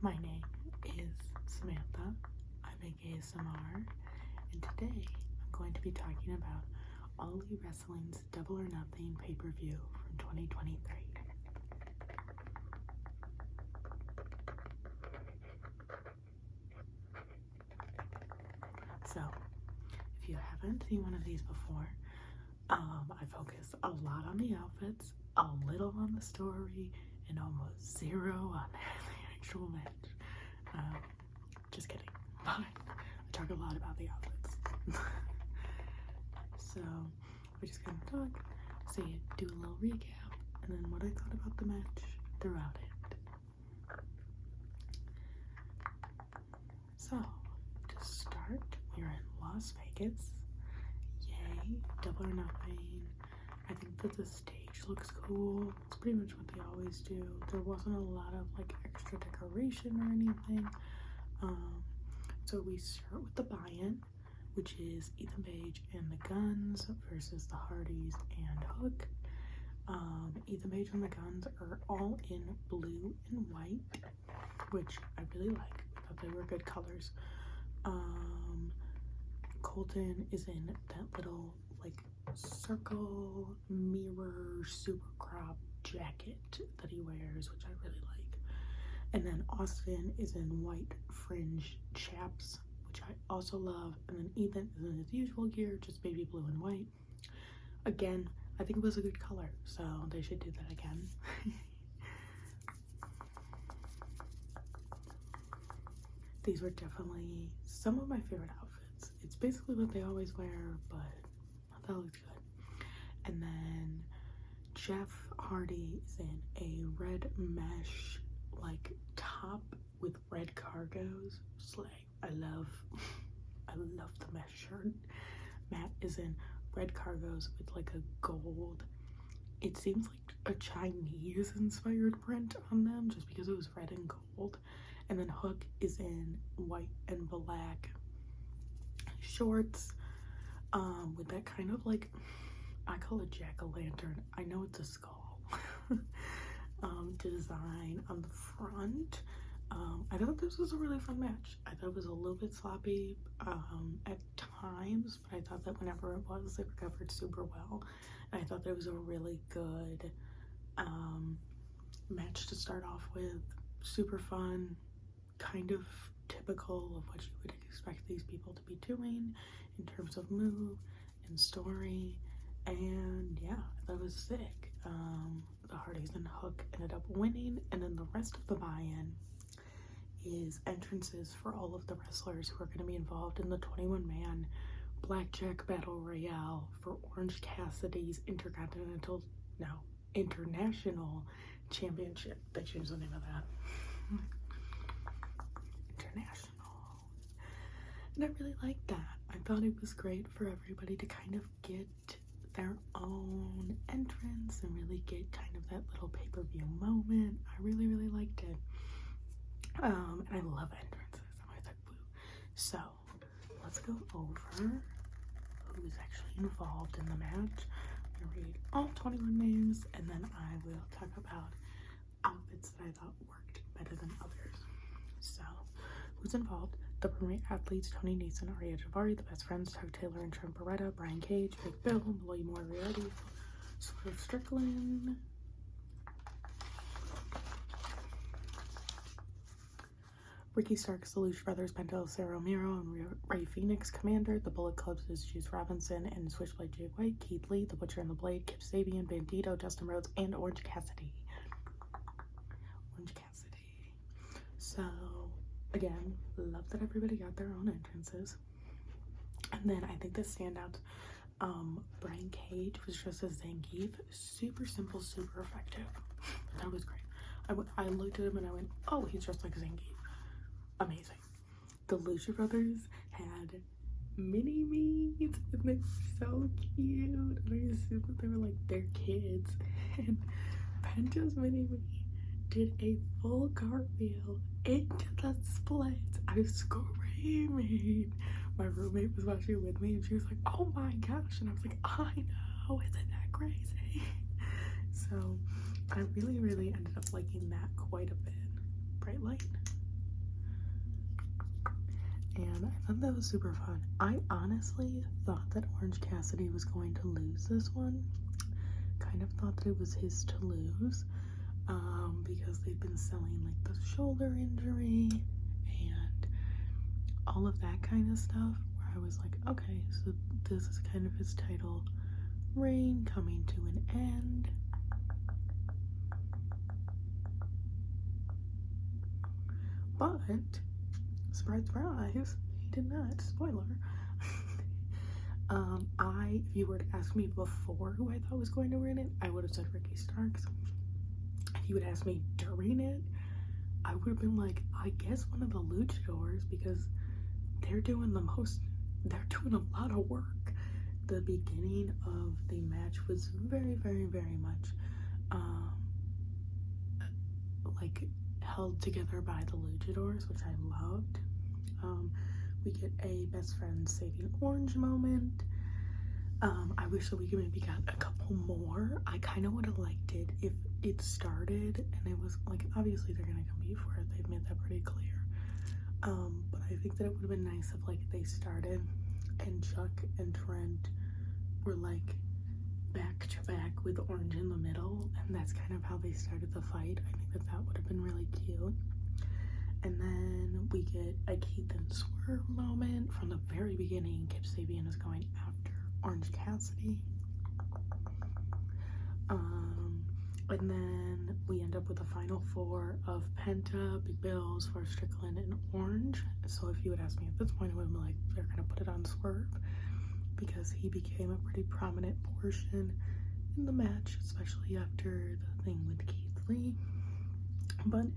My name is Samantha. I make ASMR, and today I'm going to be talking about All Elite Wrestling's Double or Nothing pay-per-view from 2023. So, if you haven't seen one of these before, I focus a lot on the outfits, a little on the story, and almost zero on the actual match. Just kidding. But I talk a lot about the outfits. So we're just gonna talk, say, do a little recap, and then what I thought about the match throughout it. So to start, we're in Las Vegas. Yay, Double or Nothing. I think that the stage looks cool. It's pretty much what they always do. There wasn't a lot of like extra decoration or anything. So we start with the buy-in, which is Ethan Page and the Guns versus the Hardys and Hook. Ethan Page and the Guns are all in blue and white, which I really like. I thought they were good colors. Colton is in that little like circle mirror super crop jacket that he wears, which I really like. And then Austin is in white fringe chaps, which I also love. And then Ethan is in his usual gear, just baby blue and white. Again, I think it was a good color, so they should do that again. These were definitely some of my favorite outfits. It's basically what they always wear, but that looks good. And then Jeff Hardy is in a red mesh like top with red cargos. Slay. I love the mesh shirt. Matt is in red cargos with like a gold, it seems like a Chinese inspired print on them just because it was red and gold. And then Hook is in white and black shorts with that kind of like, I call it jack-o'-lantern, I know it's a skull, design on the front. I thought this was a really fun match. I thought it was a little bit sloppy at times, but I thought that whenever it was, they recovered super well. And I thought that it was a really good match to start off with. Super fun, kind of typical of what you would expect these people to be doing in terms of move and story. And yeah, that was sick. The Hardys and Hook ended up winning, and then the rest of the buy-in is entrances for all of the wrestlers who are going to be involved in the 21-man Blackjack Battle Royale for Orange Cassidy's International Championship. They changed the name of that. International. And I really liked that. I thought it was great for everybody to kind of get their own entrance and really get kind of that little pay-per-view moment. I really liked it. And I love entrances. I'm always like, woo. So let's go over who's actually involved in the match. I'm gonna read all 21 names, and then I will talk about outfits that I thought worked better than others. So who's involved? The Premier Athletes, Tony Neeson, Arya Jabari, the Best Friends, Tug Taylor and Trent Beretta, Brian Cage, Big Bill, Lloyd Moriarty, Swerve Strickland, Ricky Starks, the Lucha Brothers, Penta El Cerro Miro, and Ray Phoenix, Commander, the Bullet Clubs is Juice Robinson and Switchblade Jay White, Keith Lee, the Butcher and the Blade, Kip Sabian, Bandito, Dustin Rhodes, and Orange Cassidy. So again, love that everybody got their own entrances. And then I think the standout, Brian Cage was dressed as Zangief. Super simple, super effective. That was great. I looked at him and I went, oh, he's dressed like Zangief. Amazing. The Lucha Brothers had mini-me's and they were so cute. And I assumed that they were like their kids. And Penta's mini-me did a full cartwheel into the splits. I was screaming. My roommate was watching with me and she was like, oh my gosh. And I was like, I know, isn't that crazy? So I really ended up liking that quite a bit. Bright light. and I thought that was super fun. I honestly thought that Orange Cassidy was going to lose this one. Kind of thought that it was his to lose, because they've been selling like the shoulder injury and all of that kind of stuff, where I was like, okay, so this is kind of his title reign coming to an end. But surprise, surprise, he did not. Spoiler. If you were to ask me before who I thought was going to win it, I would have said Ricky Starks. If you would ask me during it, I would have been like, I guess one of the luchadors, because they're doing a lot of work. The beginning of the match was very, very, very much like held together by the luchadors, which I loved. We get a best friend saving Orange moment. I wish that we could maybe got a couple more. I kind of would have liked it if it started and it was like, obviously they're gonna compete for it, they've made that pretty clear. But I think that it would have been nice if like they started and Chuck and Trent were like back to back with Orange in the middle, and that's kind of how they started the fight. I think that that would have been really cute. And then we get a Keith and Swerve moment from the very beginning. Kip Sabian is going after Orange Cassidy. And then we end up with a final four of Penta, Big Bill, Swerve Strickland, and Orange. So if you would ask me at this point, I would have been like, they're gonna put it on Swerve, because he became a pretty prominent portion in the match, especially after the thing with Keith Lee. But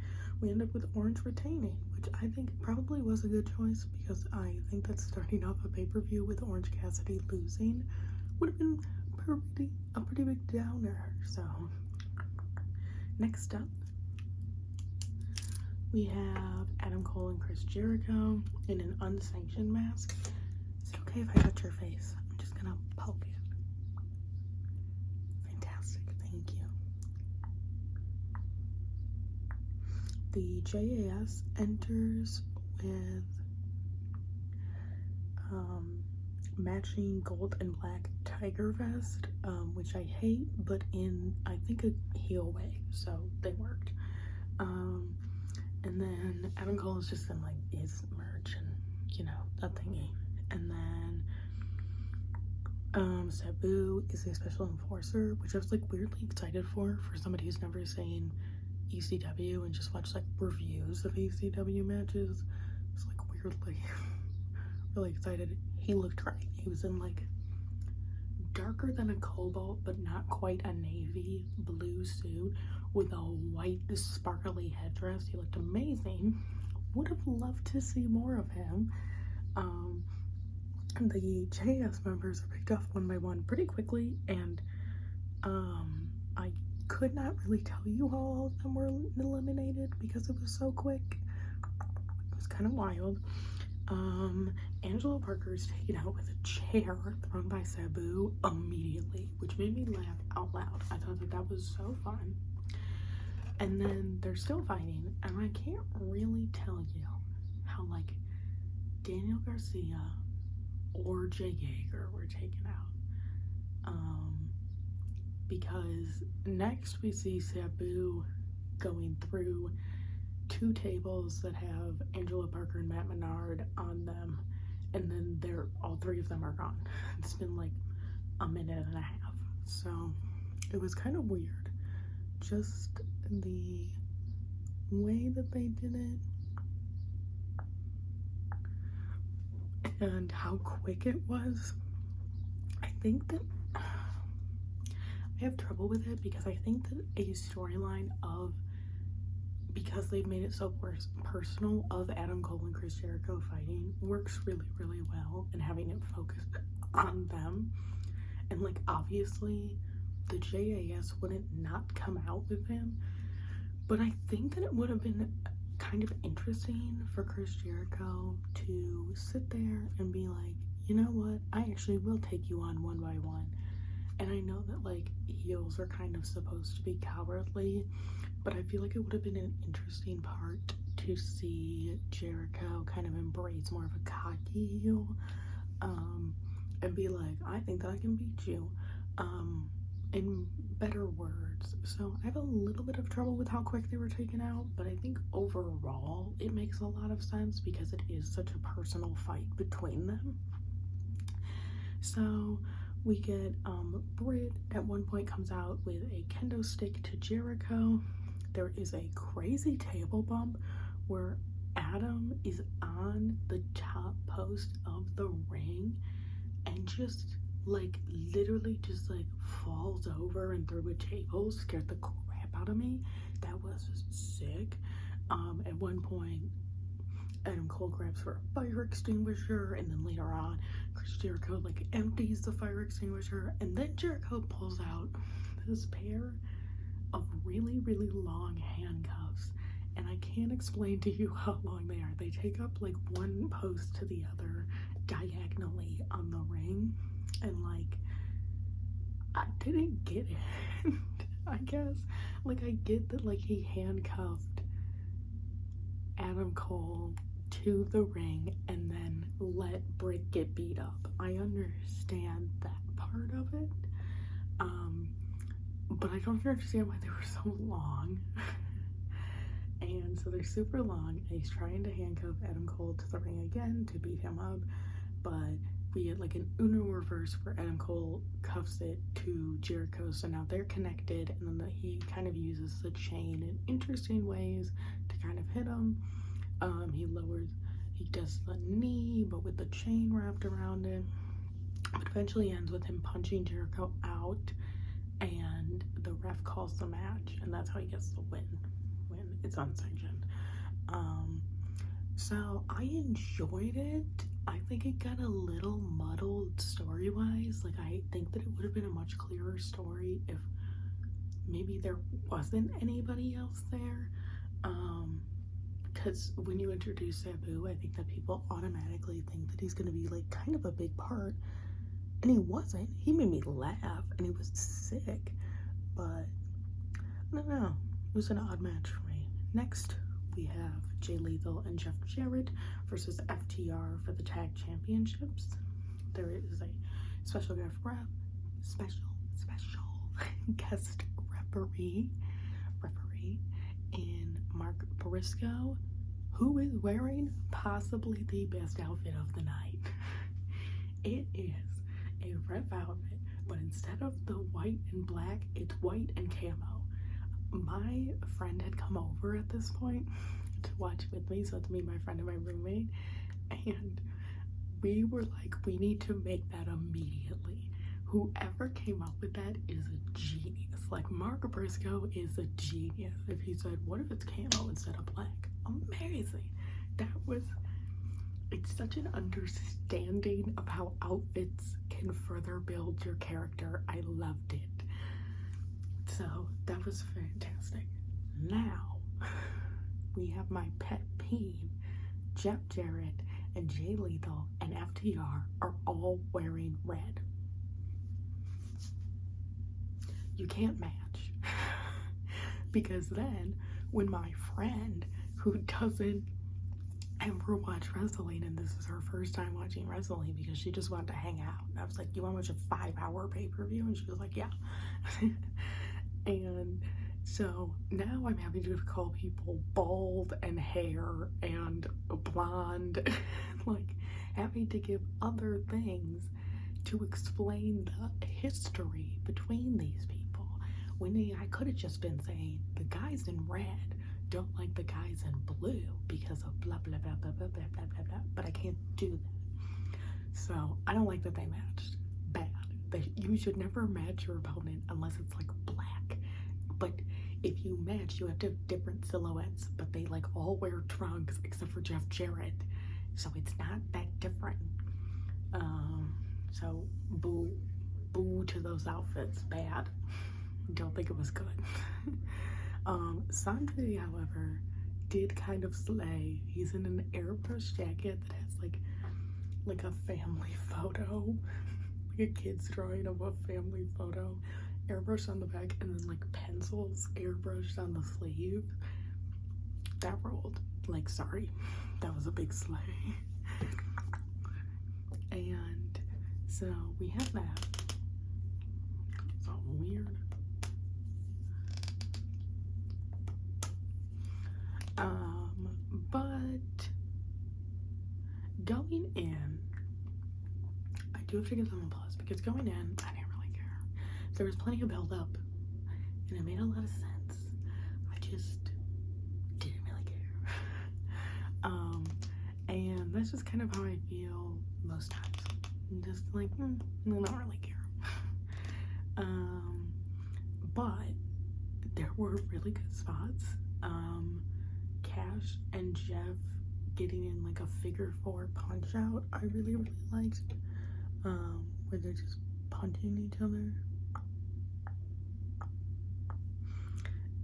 we end up with Orange retaining, which I think probably was a good choice, because I think that starting off a pay-per-view with Orange Cassidy losing would have been a pretty big downer. So next up, we have Adam Cole and Chris Jericho in an unsanctioned mask. Is it okay if I touch your face? I'm just gonna poke it. Fantastic, thank you. The JAS enters with matching gold and black tiger vest, which I hate, but in, I think, a heel way, so they worked. And then Adam Cole is just in like his merch and, you know, that thingy. And then Sabu is a special enforcer, which I was like weirdly excited for somebody who's never seen ECW and just watched like reviews of ECW matches. I was like weirdly really excited. He looked right. He was in like darker than a cobalt but not quite a navy blue suit with a white sparkly headdress. He looked amazing. Would have loved to see more of him. The JS members are picked off one by one pretty quickly, and I could not really tell you how all of them were eliminated because it was so quick. It was kind of wild. Angelo Parker is taken out with a chair thrown by Sabu immediately, which made me laugh out loud. I thought that that was so fun. And then they're still fighting, and I can't really tell you how like Daniel Garcia or Jay Yeager were taken out. Because next we see Sabu going through two tables that have Angela Parker and Matt Menard on them, and then all three of them are gone. It's been like a minute and a half, so it was kind of weird. Just the way that they did it and how quick it was. I think that I have trouble with it because I think that a storyline of, because they've made it so personal, of Adam Cole and Chris Jericho fighting works really, really well, and having it focused on them. And like obviously the JAS wouldn't not come out with him, but I think that it would have been kind of interesting for Chris Jericho to sit there and be like, you know what, I actually will take you on one by one. And I know that like heels are kind of supposed to be cowardly, but I feel like it would have been an interesting part to see Jericho kind of embrace more of a cocky heel, and be like, I think that I can beat you, in better words. So I have a little bit of trouble with how quick they were taken out, but I think overall it makes a lot of sense because it is such a personal fight between them. So we get Britt at one point comes out with a kendo stick to Jericho. There is a crazy table bump where Adam is on the top post of the ring and just like literally just like falls over and through a table, scared the crap out of me. That was sick. At one point Adam Cole grabs for a fire extinguisher, and then later on Chris Jericho like empties the fire extinguisher, and then Jericho pulls out this pair of really long handcuffs, and I can't explain to you how long they are. They take up like one post to the other diagonally on the ring, and like I didn't get it. I guess like I get that like he handcuffed Adam Cole to the ring and then let Britt get beat up. I understand that part of it, but I don't understand why they were so long. And so they're super long, and he's trying to handcuff Adam Cole to the ring again to beat him up, but we get like an Uno reverse where Adam Cole cuffs it to Jericho, so now they're connected, and then he kind of uses the chain in interesting ways to kind of hit him. He does the knee, but with the chain wrapped around it. But eventually ends with him punching Jericho out, and the ref calls the match, and that's how he gets the win when it's unsanctioned. So I enjoyed it. I think it got a little muddled story-wise. Like, I think that it would have been a much clearer story if maybe there wasn't anybody else there. Because when you introduce Sabu, I think that people automatically think that he's going to be like kind of a big part, and he wasn't. He made me laugh, and he was sick, but I don't know. It was an odd match for me. Next, we have Jay Lethal and Jeff Jarrett versus FTR for the tag championships. There is a special guest guest referee in Mark Briscoe, who is wearing possibly the best outfit of the night. It is a ref outfit, but instead of the white and black, it's white and camo. My friend had come over at this point to watch with me, so it's me, my friend, and my roommate, and we were like, we need to make that immediately. Whoever came up with that is a genius. Like, Mark Briscoe is a genius. If he said, what if it's camo instead of black? Amazing. It's such an understanding of how outfits can further build your character. I loved it. So that was fantastic. Now we have my pet peeve. Jeff Jarrett and Jay Lethal and FTR are all wearing red. You can't match. Because then when my friend who doesn't ever watch wrestling, and this is her first time watching wrestling because she just wanted to hang out, and I was like, you want to watch a 5-hour pay-per-view? And she was like, yeah. And so now I'm having to call people bald and hair and blonde, like having to give other things to explain the history between these people. When I could have just been saying the guys in red don't like the guys in blue because of blah blah blah blah blah blah blah blah blah, but I can't do that. So I don't like that they matched. Bad. You should never match your opponent unless it's like black. But if you match, you have to have different silhouettes, but they like all wear trunks except for Jeff Jarrett, so it's not that different. So boo to those outfits. Bad. Don't think it was good. Sanjay, however, did kind of slay. He's in an airbrush jacket that has like a family photo, like a kid's drawing of a family photo, airbrush on the back, and then like pencils airbrushed on the sleeve. That rolled. Like, sorry, that was a big slay. And so we have that. It's all weird. But going in, I do have to give them a plus, because going in, I didn't really care. There was plenty of build up, and it made a lot of sense. I just didn't really care. And that's just kind of how I feel most times. I'm just like, I don't really care. But there were really good spots. Cash and Jeff getting in like a figure 4 punch out, I really liked. Where they're just punching each other.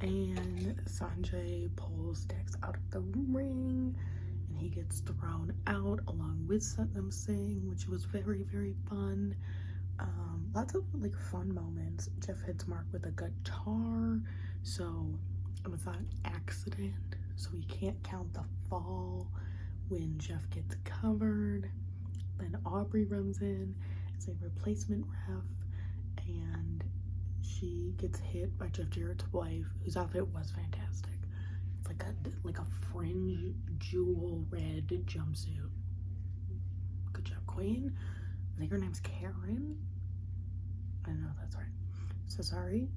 And Sanjay pulls Dex out of the ring, and he gets thrown out along with Satnam Singh, which was very, very fun. Lots of like fun moments. Jeff hits Mark with a guitar, so it was not an accident, so we can't count the fall when Jeff gets covered. Then Aubrey runs in as a replacement ref, and she gets hit by Jeff Jarrett's wife, whose outfit was fantastic. It's like a fringe jewel red jumpsuit. Good job, Queen. I think her name's Karen. I don't know if that's right. So sorry.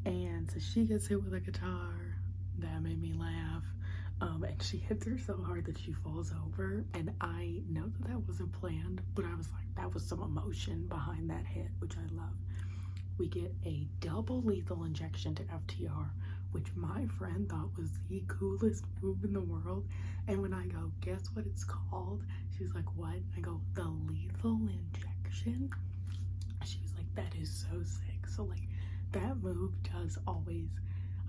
And so she gets hit with a guitar. That made me laugh. And she hits her so hard that she falls over. And I know that that wasn't planned, but I was like, that was some emotion behind that hit, which I love. We get a double lethal injection to FTR, which my friend thought was the coolest move in the world. And when I go, guess what it's called? She's like, what? I go, the lethal injection. She was like, that is so sick. So like, that move does always,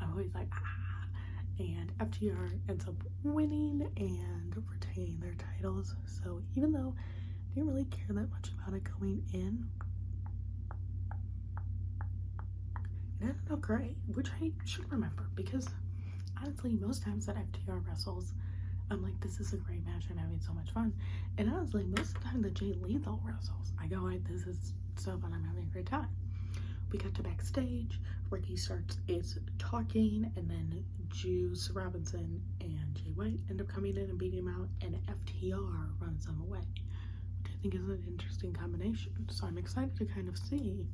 I'm always like, ah. And FTR ends up winning and retaining their titles. So even though I didn't really care that much about it going in, it ended up great, which I should remember, because honestly, most times that FTR wrestles, I'm like, this is a great match, I'm having so much fun. And honestly, most of the time that Jay Lethal wrestles, I go, this is so fun, I'm having a great time. We got to backstage. Ricky is talking, and then Juice Robinson and Jay White end up coming in and beating him out, and FTR runs them away, which I think is an interesting combination. So I'm excited to kind of see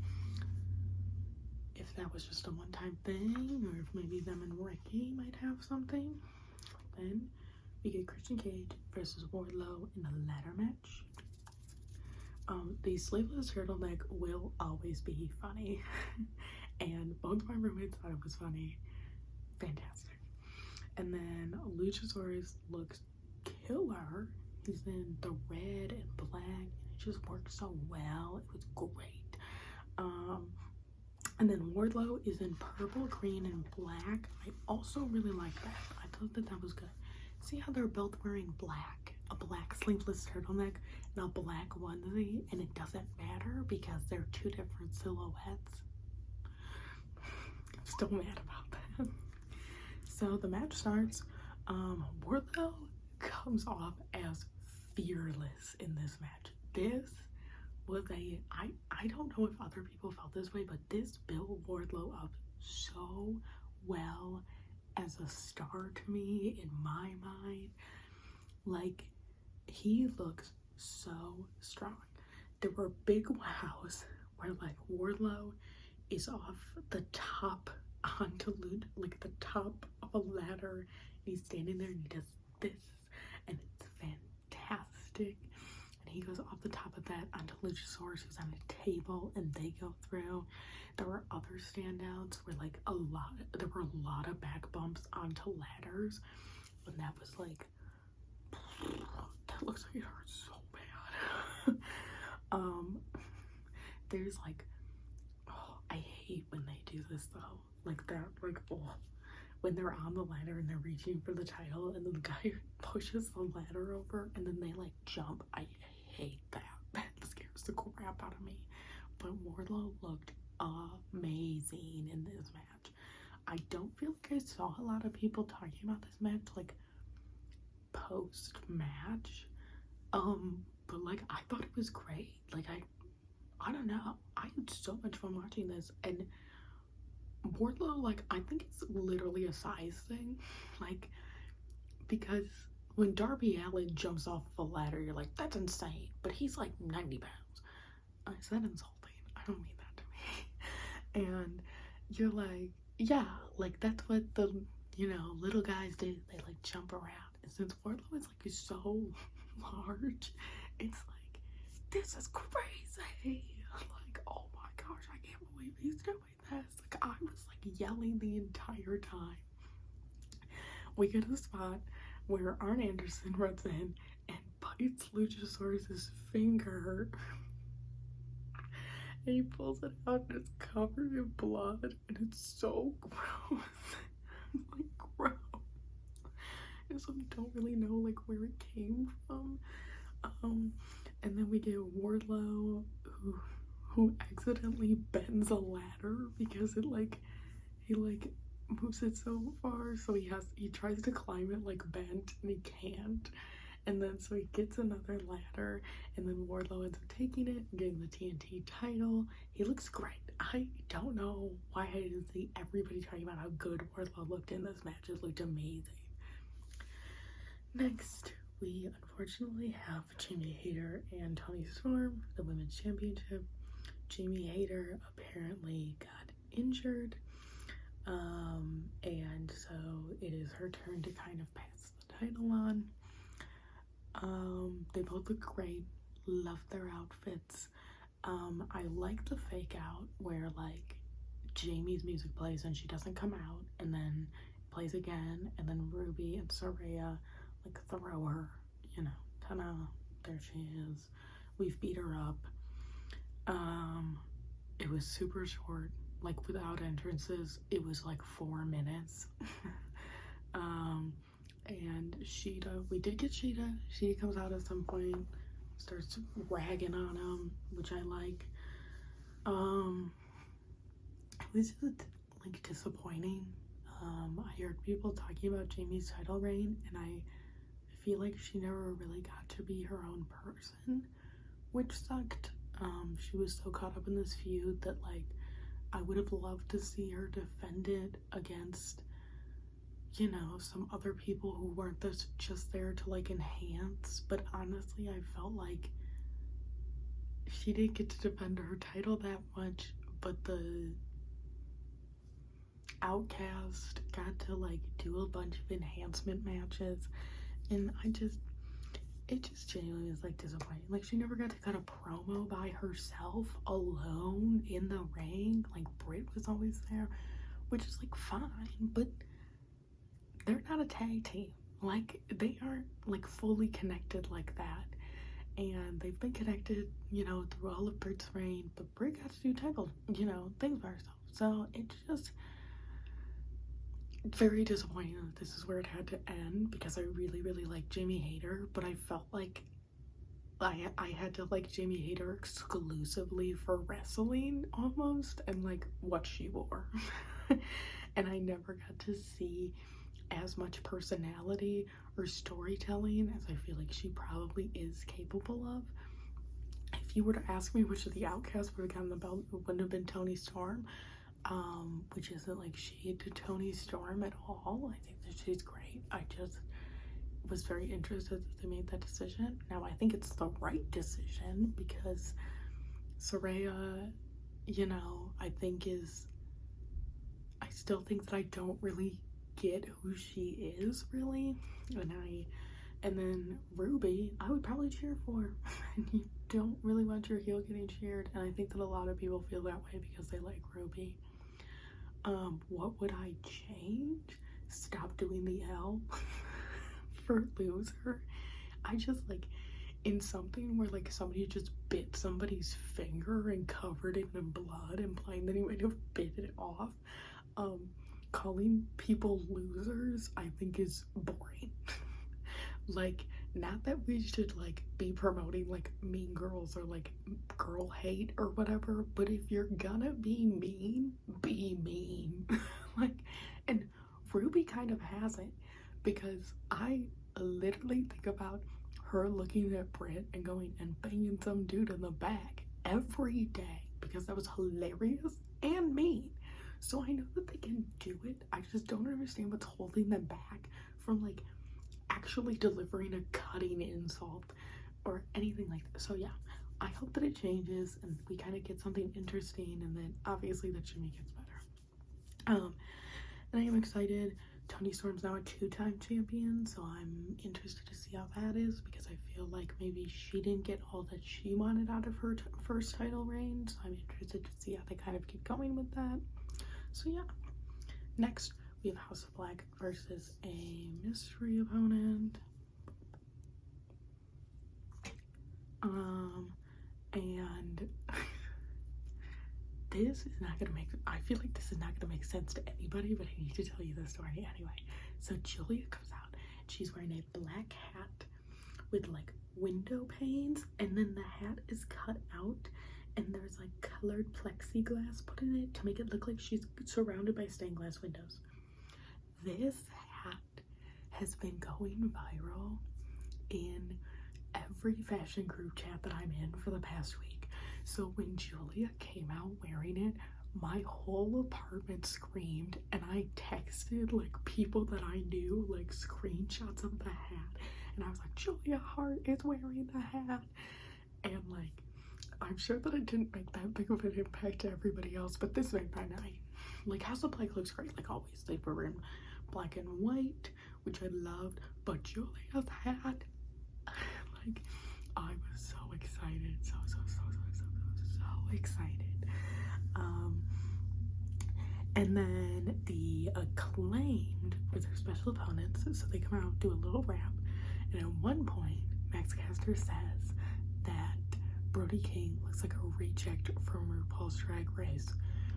if that was just a one-time thing, or if maybe them and Ricky might have something. Then we get Christian Cage versus Wardlow in a ladder match. The sleeveless turtleneck will always be funny. And both my roommates thought it was funny. Fantastic. And then Luchasaurus looks killer. He's in the red and black, and it just worked so well. It was great. And then Wardlow is in purple, green, and black. I also really like that. I thought that that was good. See how they're both wearing black? A black sleeveless turtleneck and a black onesie, and it doesn't matter because they're two different silhouettes. I'm still mad about that. So the match starts. Wardlow comes off as fearless in this match. This was I don't know if other people felt this way, but this built Wardlow up so well as a star to me in my mind. Like, he looks so strong. There were big wows where like Wardlow is off the top onto like the top of a ladder, and he's standing there and he does this, and it's fantastic. And he goes off the top of that onto Luchasaurus, who's on a table, and they go through. There were other standouts where like there were a lot of back bumps onto ladders, and that was like, that looks like it hurts so bad. There's like, oh, I hate when they do this though, like that, like, oh, when they're on the ladder and they're reaching for the title, and then the guy pushes the ladder over, and then they like jump. I hate that. That scares the crap out of me. But Wardlow looked amazing in this match. I don't feel like I saw a lot of people talking about this match, like, post-match. But, like, I thought it was great. Like, I don't know. I had so much fun watching this. And Wardlow, like, I think it's literally a size thing. Like, because when Darby Allin jumps off of a ladder, you're like, that's insane. But he's like 90 pounds. Is that insulting? I don't mean that to me. And you're like, yeah, like, that's what the, you know, little guys do. They, like, jump around. And since Wardlow is, like, so large, it's like, this is crazy. Like, oh my gosh, I can't believe he's doing this. Like, I was, like, yelling the entire time. We get a spot where Arn Anderson runs in and bites Luchasaurus's finger. And he pulls it out and it's covered in blood and it's so gross. It's like gross. And so we don't really know like where it came from. And then we get Wardlow who accidentally bends a ladder because it like he like moves it so far, so he tries to climb it like bent and he can't. And then so he gets another ladder, and then Wardlow ends up taking it and getting the TNT title. He looks great. I don't know why I didn't see everybody talking about how good Wardlow looked in this match. It looked amazing. Next, we unfortunately have Jamie Hayter and Toni Storm for the Women's Championship. Jamie Hayter apparently got injured, and so it is her turn to kind of pass the title on. They both look great. Love their outfits. I like the fake out where like Jamie's music plays and she doesn't come out, and then plays again, and then Ruby and Saraya like throw her, you know, kind of, there she is. We've beat her up. It was super short, like without entrances. It was like 4 minutes. And Sheeta, we did get Sheeta. Sheeta comes out at some point, starts ragging on him, which I like. It was just like disappointing. I heard people talking about Jamie's title reign, and I feel like she never really got to be her own person, which sucked. She was so caught up in this feud that like I would have loved to see her defend it against, you know, some other people who weren't just there to like enhance. But honestly, I felt like she didn't get to defend her title that much, but the Outcast got to like do a bunch of enhancement matches, and it just genuinely was like disappointing. Like she never got to cut a promo by herself alone in the ring. Like Britt was always there, which is like fine, but they're not a tag team. Like they aren't like fully connected like that, and they've been connected, you know, through all of Britt's reign, but Britt got to do title, you know, things by herself. So it's just very disappointing that this is where it had to end, because I really like Jamie Hayter, but I felt like I had to like Jamie Hayter exclusively for wrestling almost, and like what she wore. And I never got to see as much personality or storytelling as I feel like she probably is capable of. If you were to ask me which of the Outcasts would have gotten the belt, it wouldn't have been Toni Storm, which isn't like shade to Toni Storm at all. I think that she's great. I just was very interested that they made that decision. Now I think it's the right decision, because Saraya, you know, I still think that I don't really get who she is really, and then Ruby I would probably cheer for. And you don't really want your heel getting cheered, and I think that a lot of people feel that way because they like Ruby. What would I change? Stop doing the L for loser. I just like, in something where like somebody just bit somebody's finger and covered it in blood, implying that he might have bit it off, calling people losers I think is boring. Like, not that we should like be promoting like mean girls or like girl hate or whatever, but if you're gonna be mean, be mean. Like, and Ruby kind of hasn't, because I literally think about her looking at Britt and going and banging some dude in the back every day, because that was hilarious and mean. So I know that they can do it. I just don't understand what's holding them back from like actually delivering a cutting insult or anything like that. So yeah, I hope that it changes and we kind of get something interesting, and then obviously that Jimmy gets better. And I am excited. Toni Storm's now a 2-time champion, so I'm interested to see how that is, because I feel like maybe she didn't get all that she wanted out of her first title reign, so I'm interested to see how they kind of keep going with that. So yeah. Next, we have House of Black versus a mystery opponent. And this is not gonna make, I feel like this is not gonna make sense to anybody, but I need to tell you the story anyway. So Julia comes out, she's wearing a black hat with like window panes, and then the hat is cut out and there's like colored plexiglass put in it to make it look like she's surrounded by stained glass windows. This hat has been going viral in every fashion group chat that I'm in for the past week. So when Julia came out wearing it, my whole apartment screamed, and I texted like people that I knew like screenshots of the hat, and I was like, Julia Hart is wearing the hat. And like, I'm sure that it didn't make that big of an impact to everybody else, but this made my night. Like, House of Black looks great, like always. They were in black and white, which I loved, but Julia's hat, like, I was so excited, so excited. And then the Acclaimed were their special opponents, so they come out, do a little rap, and at one point, Max Caster says that Brody King looks like a reject from RuPaul's Drag Race,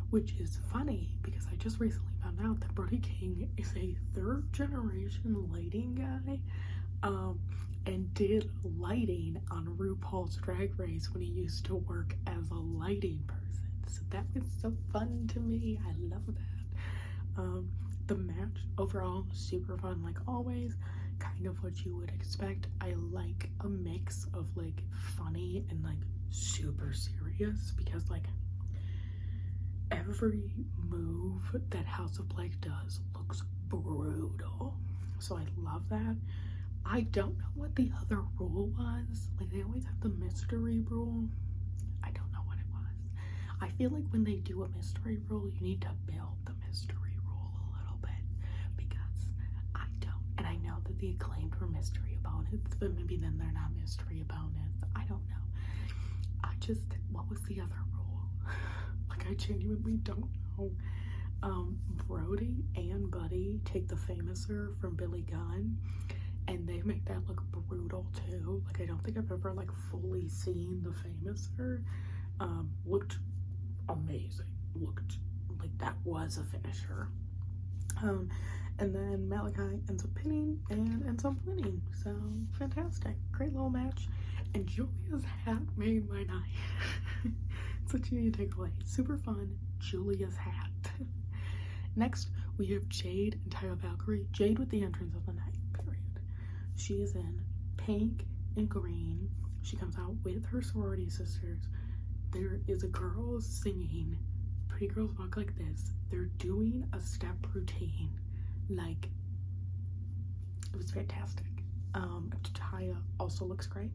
which is funny because I just recently found out that Brody King is a 3rd generation lighting guy, and did lighting on RuPaul's Drag Race when he used to work as a lighting person. So that was so fun to me. I love that. The match overall, super fun like always, kind of what you would expect. I like a mix of like funny and like super serious, because like every move that House of Black does looks brutal. So I love that. I don't know what the other rule was. Like, they always have the mystery rule. I don't know what it was. I feel like when they do a mystery rule, you need to build the mystery rule a little bit, because I don't. And I know that the Acclaimed were mystery opponents, but maybe then they're not mystery opponents. I don't know. What was the other rule? Like, I genuinely don't know. Brody and Buddy take the Famouser from Billy Gunn, and they make that look brutal too. Like, I don't think I've ever like fully seen the Famouser. Looked amazing. Looked like that was a finisher. And then Malachi ends up pinning and ends up winning. So fantastic. Great little match. And Julia's hat made my night. That's what you need to take away. Super fun. Julia's hat. Next, we have Jade and Taya Valkyrie. Jade with the entrance of the night, period. She is in pink and green. She comes out with her sorority sisters. There is a girl singing Pretty Girls Walk Like This. They're doing a step routine. Like, it was fantastic. Taya also looks great.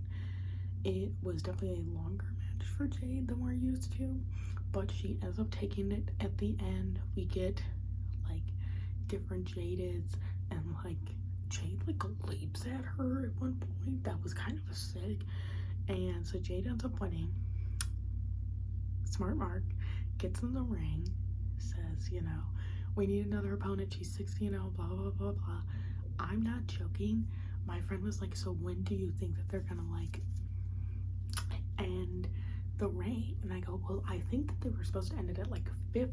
It was definitely a longer match for Jade than we're used to, but she ends up taking it at the end. We get like different Jadeds, and like Jade like leaps at her at one point. That was kind of sick. And so Jade ends up winning. Smart Mark gets in the ring, says, you know, we need another opponent. She's 16-0, blah, blah, blah, blah. I'm not joking. My friend was like, so when do you think that they're gonna like end the reign? And I go, well, I think that they were supposed to end it at like 50,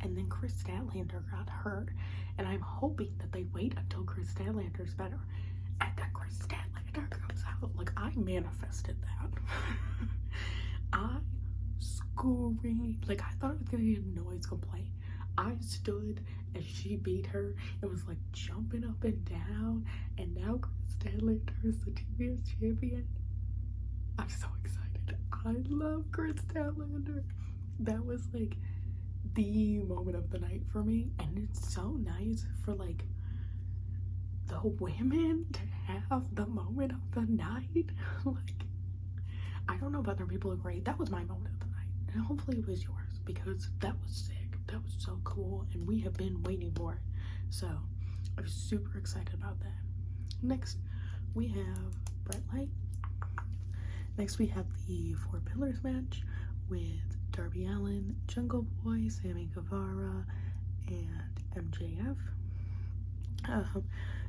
and then Chris Statlander got hurt, and I'm hoping that they wait until Chris Statlander's better, and then Chris Statlander comes out. Like, I manifested that. I screamed. Like, I thought I was gonna get a noise complaint. I stood and she beat her. It was like jumping up and down, and now Chris Statlander is the TBS champion. I'm so excited. I love Chris Statlander. That was like the moment of the night for me, and it's so nice for like the women to have the moment of the night. Like, I don't know if other people agree. That was my moment of the night, and hopefully it was yours, because that was sick. That was so cool, and we have been waiting for it. So I was super excited about that. Next, we have Brett Light. Next, we have the Four Pillars match with Darby Allin, Jungle Boy, Sammy Guevara, and MJF.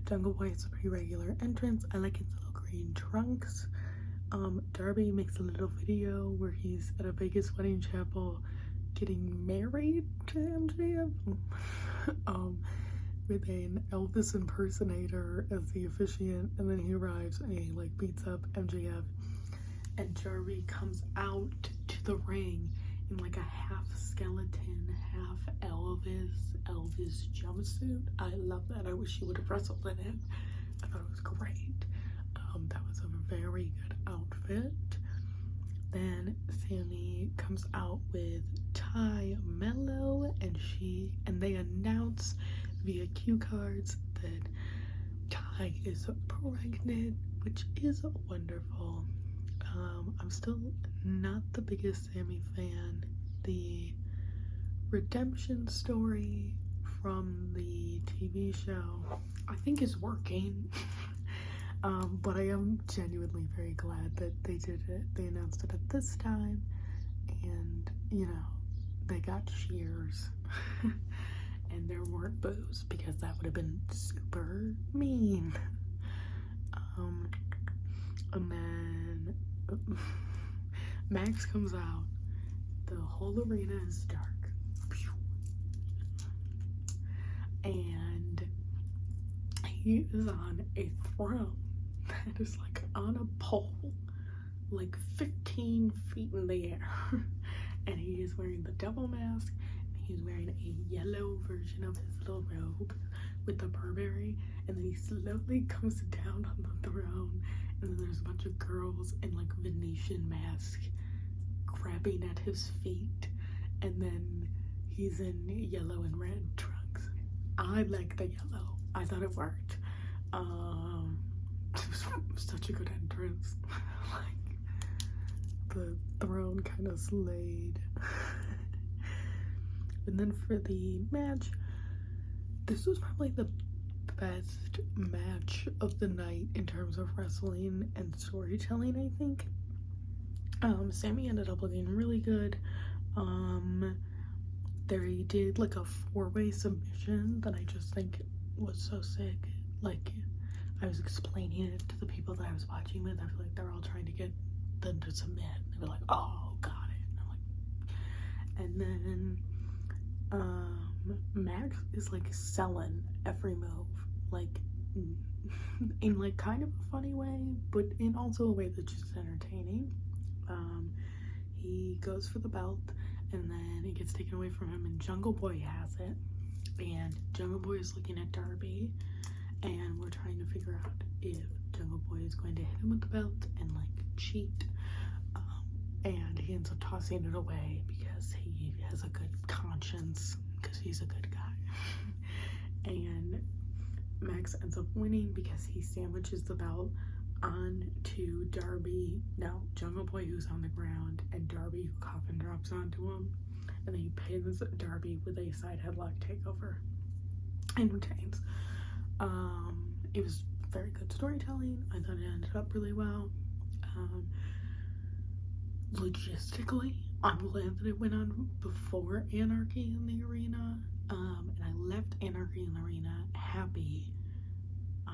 Jungle Boy is a pretty regular entrance. I like his little green trunks. Darby makes a little video where he's at a Vegas wedding chapel getting married to MJF with an Elvis impersonator as the officiant, and then he arrives and he like beats up MJF, and Darby comes out to the ring in like a half skeleton, half Elvis jumpsuit. I love that. I wish he would have wrestled in it. I thought it was great. That was a very good outfit. Then Sammy comes out with Ty Mello, and they announce via cue cards that Ty is pregnant, which is wonderful. I'm still not the biggest Sammy fan. The redemption story from the TV show, I think, is working. But I am genuinely very glad that they did it. They announced it at this time, and you know, they got cheers. And there weren't boos, because that would have been super mean. And then Max comes out. The whole arena is dark. And he is on a throne that is like on a pole, like 15 feet in the air. And he is wearing the devil mask. He's wearing a yellow version of his little robe with the Burberry, and then he slowly comes down on the throne, and then there's a bunch of girls in like Venetian masks grabbing at his feet, and then he's in yellow and red trunks. I like the yellow. I thought it worked. It was such a good entrance. Like, the throne kind of slayed. And then for the match, this was probably the best match of the night in terms of wrestling and storytelling, I think. Sammy ended up looking really good. They did like a 4-way submission that I just think was so sick. Like, I was explaining it to the people that I was watching with. I feel like they're all trying to get them to submit. They were like, oh, got it. And I'm like, and then Max is like selling every move, like in like kind of a funny way, but in also a way that's just entertaining. He goes for the belt, and then it gets taken away from him, and Jungle Boy has it, and Jungle Boy is looking at Darby, and we're trying to figure out if Jungle Boy is going to hit him with the belt and like cheat, and he ends up tossing it away because he has a good conscience, because he's a good guy. And Max ends up winning because he sandwiches the belt onto Darby, now Jungle Boy, who's on the ground, and Darby, who coffin drops onto him, and then he pins Darby with a side headlock takeover and retains. It was very good storytelling. I thought it ended up really well. Logistically, I'm glad that it went on before Anarchy in the arena, and I left Anarchy in the arena happy,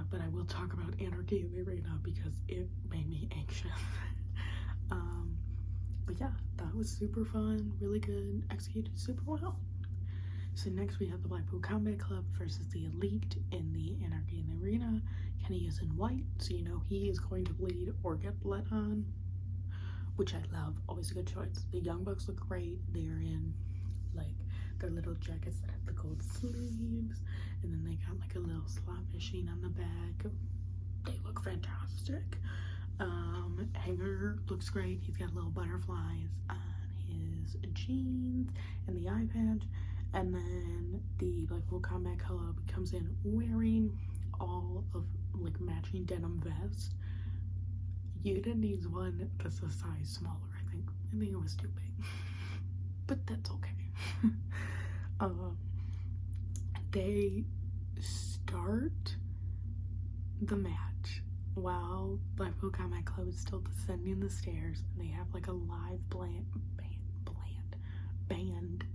but I will talk about Anarchy in the arena because it made me anxious. But yeah, that was super fun, really good, executed super well. So next we have the Blackpool Combat Club versus the Elite in the Anarchy in the arena. Kenny is in white, so you know he is going to bleed or get bled on, which I love. Always a good choice. The Young Bucks look great. They're in like their little jackets that have the gold sleeves, and then they got like a little slot machine on the back. They look fantastic. Hanger looks great. He's got little butterflies on his jeans and the eye patch. And then the Blackpool Combat Club comes in wearing all of like matching denim vest. Yuta needs one that's a size smaller, I think. I think it was too big. But that's okay. They start the match while Blackpool Combat Club is still descending the stairs, and they have like a live band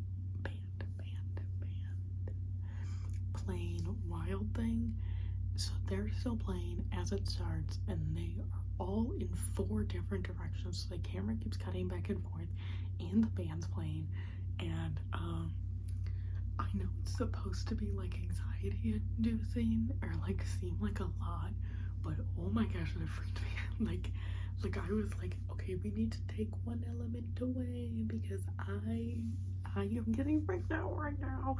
playing Wild Thing. So they're still playing as it starts, and they are all in 4 different directions. So the camera keeps cutting back and forth, and the band's playing. And I know it's supposed to be like anxiety inducing or like seem like a lot, but oh my gosh, it freaked me. Like I was like, okay, we need to take one element away because I am getting freaked out right now.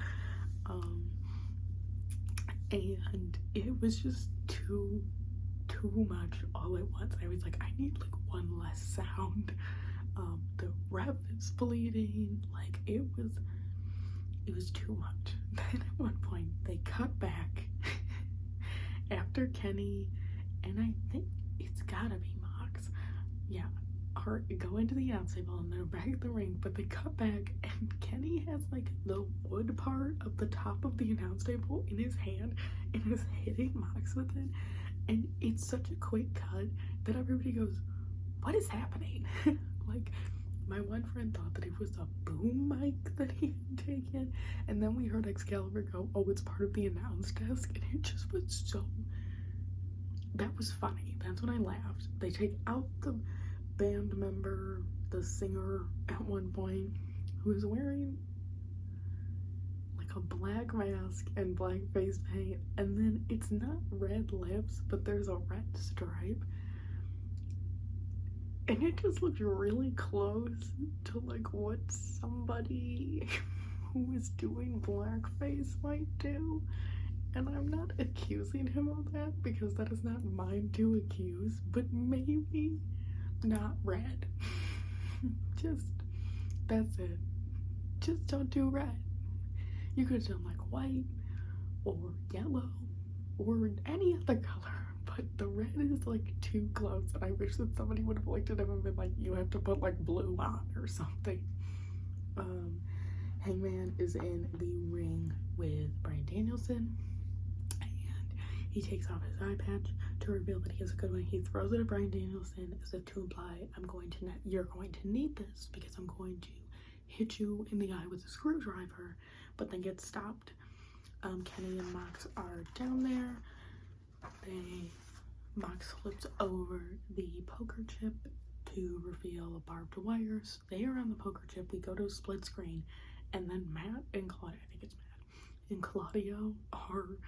And it was just too much all at once. I was like, I need like one less sound. The ref is bleeding. Like it was too much. Then at one point they cut back after Kenny, and I think it's gotta be Mox. Yeah, go into the announce table and they're back at the ring, but they cut back and Kenny has like the wood part of the top of the announce table in his hand and is hitting Mox with it, and it's such a quick cut that everybody goes, what is happening? Like my one friend thought that it was a boom mic that he had taken, and then we heard Excalibur go, oh, it's part of the announce desk, and it just was so, that was funny. That's when I laughed. They take out the band member, the singer at one point, who is wearing like a black mask and black face paint, and then it's not red lips, but there's a red stripe, and it just looked really close to like what somebody who is doing blackface might do. And I'm not accusing him of that because that is not mine to accuse, but maybe not red. Just, that's it. Just don't do red. You could have done like white or yellow or any other color, but the red is like too close, and I wish that somebody would have looked at him and been like, you have to put like blue on or something. Hangman is in the ring with Bryan Danielson, and he takes off his eye patch to reveal that he has a good one. He throws it at Bryan Danielson as if to imply, you're going to need this because I'm going to hit you in the eye with a screwdriver, but then gets stopped. Kenny and Mox are down there. Mox flips over the poker chip to reveal barbed wires. They are on the poker chip. We go to a split screen, and then Matt and Claudio, I think it's Matt, and Claudio are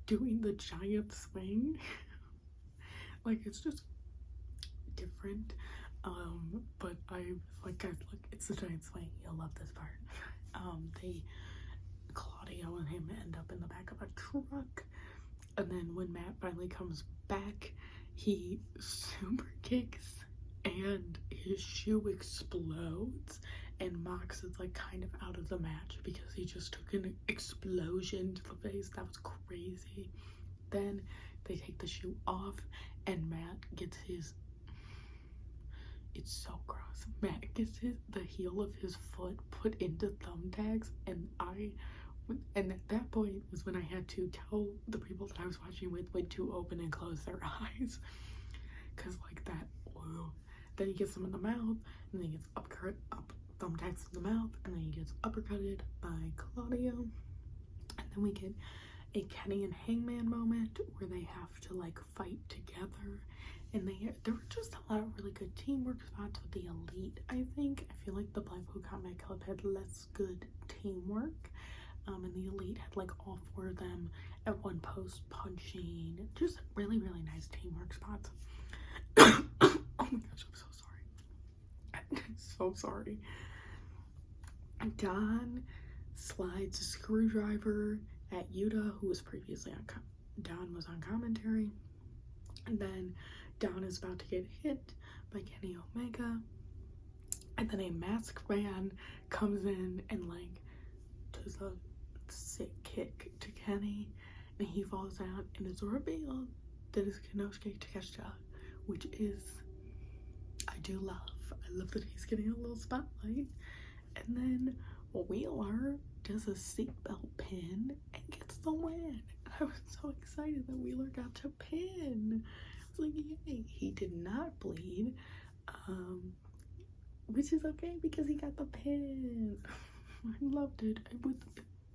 doing the giant swing. Like, it's just different. But I was like, guys, look, it's the giant swing. You'll love this part. Claudio and him end up in the back of a truck. And then when Matt finally comes back, he super kicks and his shoe explodes, and Mox is like kind of out of the match because he just took an explosion to the face. That was crazy. Then they take the shoe off and Matt gets his, it's so gross, Matt gets the heel of his foot put into thumbtacks, and at that point was when I had to tell the people that I was watching with when to open and close their eyes, because like that, whoa. Then he gets them in the mouth, and then he gets thumbtacks in the mouth, and then he gets uppercutted by Claudio, and then we get a Kenny and Hangman moment where they have to like fight together, and there were just a lot of really good teamwork spots with the Elite. I feel like the Blackpool Combat Club had less good teamwork. And the Elite had like all 4 of them at one post punching. Just really, really nice teamwork spots. Oh my gosh, I'm so sorry. I'm so sorry. Don slides a screwdriver at Yuta, who was previously on Don was on commentary, and then Don is about to get hit by Kenny Omega, and then a masked man comes in and like does a sick kick to Kenny, and he falls out, and it's revealed that it's Konosuke Takeshita, which is, I do love. I love that he's getting a little spotlight. And then Wheeler does a seatbelt pin and gets the win. I was so excited that Wheeler got to pin. I was like, yay. He did not bleed, which is okay because he got the pin. I loved it. With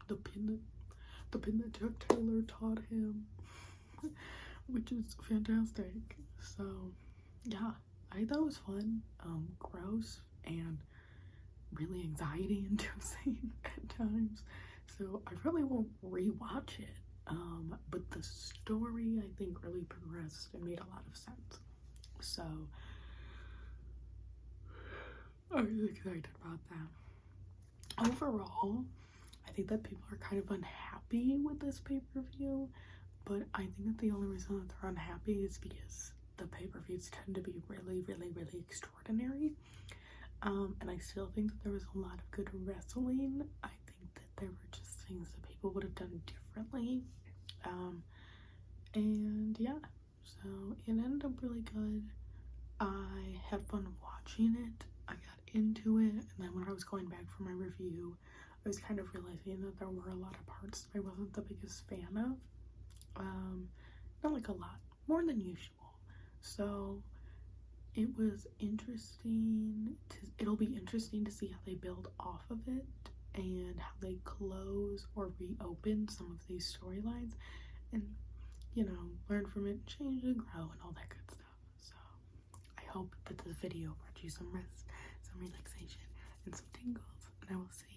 the pin that Chuck Taylor taught him, which is fantastic. So yeah, I thought it was fun, gross, and really anxiety inducing at times. So I probably won't rewatch it. But the story, I think, really progressed and made a lot of sense. So I'm really excited about that. Overall, I think that people are kind of unhappy with this pay-per-view, but I think that the only reason that they're unhappy is because the pay-per-views tend to be really, really, really extraordinary. And I still think that there was a lot of good wrestling. I think that there were just things that people would have done differently. And yeah, so it ended up really good. I had fun watching it. I got into it, and then when I was going back for my review, I was kind of realizing that there were a lot of parts I wasn't the biggest fan of. Not like a lot, more than usual. So it was interesting it'll be interesting to see how they build off of it and how they close or reopen some of these storylines, and you know, learn from it, change and grow, and all that good stuff. So I hope that this video brought you some rest, some relaxation, and some tingles, and I will see